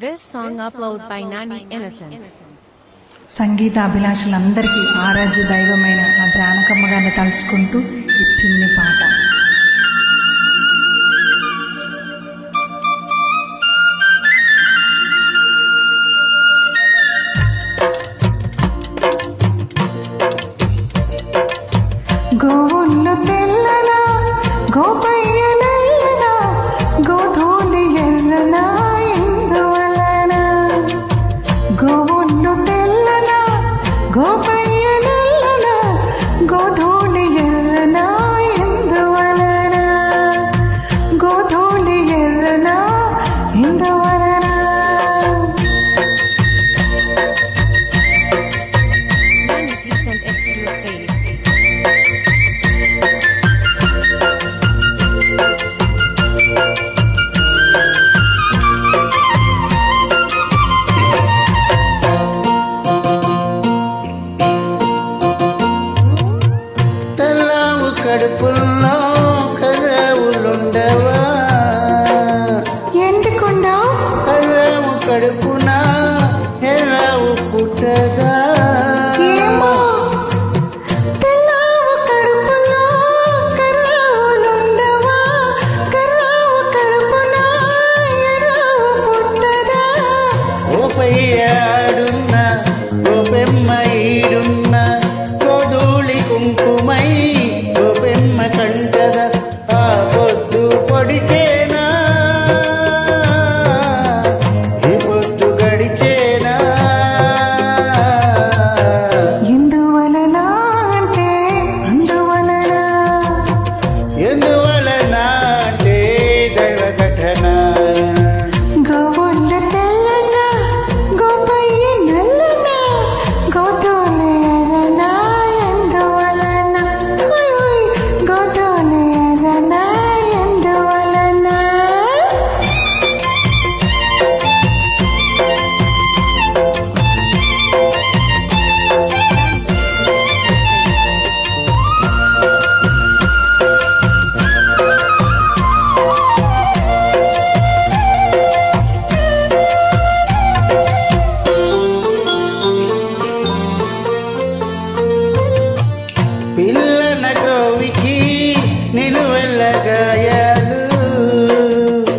This song uploaded by Nani Innocent. సంగీత అభిలాషులందరికీ ఆరాధ్య దైవమైన ఆ జానకమ్మ గారిని తలుచుకుంటూ ఈ చిన్ని పాట. గోవుల్లో తెల్లనా గోపయ్య నల్లనా గోధూళి ఎర్రనా ఎందువలన గోవుల్లో తెల్లనా గోపయ్య నల్లనా గోధూళి ఎర్రనా ఎందువలన గోధూళి ఎర్రనా ఎందువలన Nani Innocent exclusive. కడుపుల్లో కర్రవులుండవా ఎందుకుండా కర్రవు కడుపున ఎర్రవు పుట్టగా ఏమో తెల్లవ కడుపులో కర్రవులుండవా కర్రవ కడుపున ఎర్రవు పుట్టదా ఓపయ్యాడున్న ఓపెమ్మ ఈడున్న కోదూళి కుంకుమై ఓపెమ్మ కంటద ఆ పొద్దు పొడిచేనా ఈ పొద్దు గడిచేనా ఎందువలన అంటే అందువలన ఎందువలన అంటే దైవ ఘటన గోవుల తెల్లన గోపయ్య నల్లన గోధూళి ఎర్రన ఎందువలన ఓయ్ ఓయ్ గోధూళి ఎర్రన ఎందువలన పిల్లన గ్రోవికి నేను వెళ్ళగాయాలు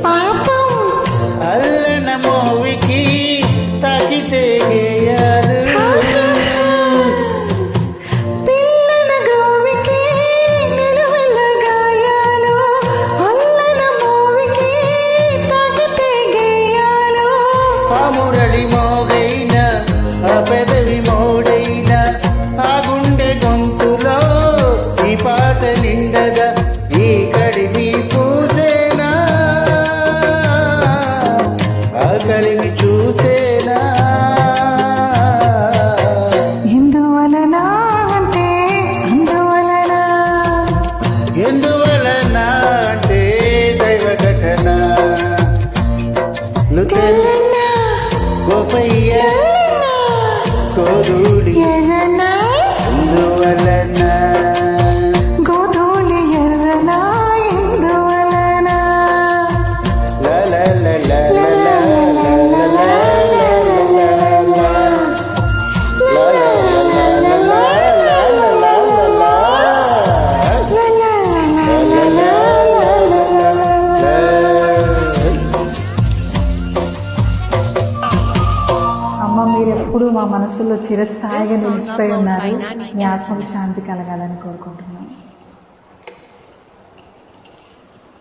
పాపం అల్లన మోవికి తాకితే గేయాలు పిల్లల గోవికి నిలువెల్ల గాయాలు అల్లల మోవికి తాకితే గేయాలు ఆ మురళి మోగైన ఆ పెదవి మోడైన ఆ గుండె గొంతులో ఈ పాట నిండగా ఈ కడిమి పూసేనా ఆ కలిమి చూసేనా ఎందువలన అంటే అందువలన ఎందువలన అంటే దైవ ఘటన తెల్లన గోపయ్య తెల్లన కోదూడి ఎర్రన ఎందువలన గోధూళి ఎర్రన ఎందువలన లా లా లా లా లా లా లా లా లా లా లా అమ్మ మీరెప్పుడు మా మనసులో చిరస్థాయిగా నిలిచిపోయి ఉన్నారు. మీ ఆత్మకు శాంతి కలగాలని కోరుకుంటున్నాను.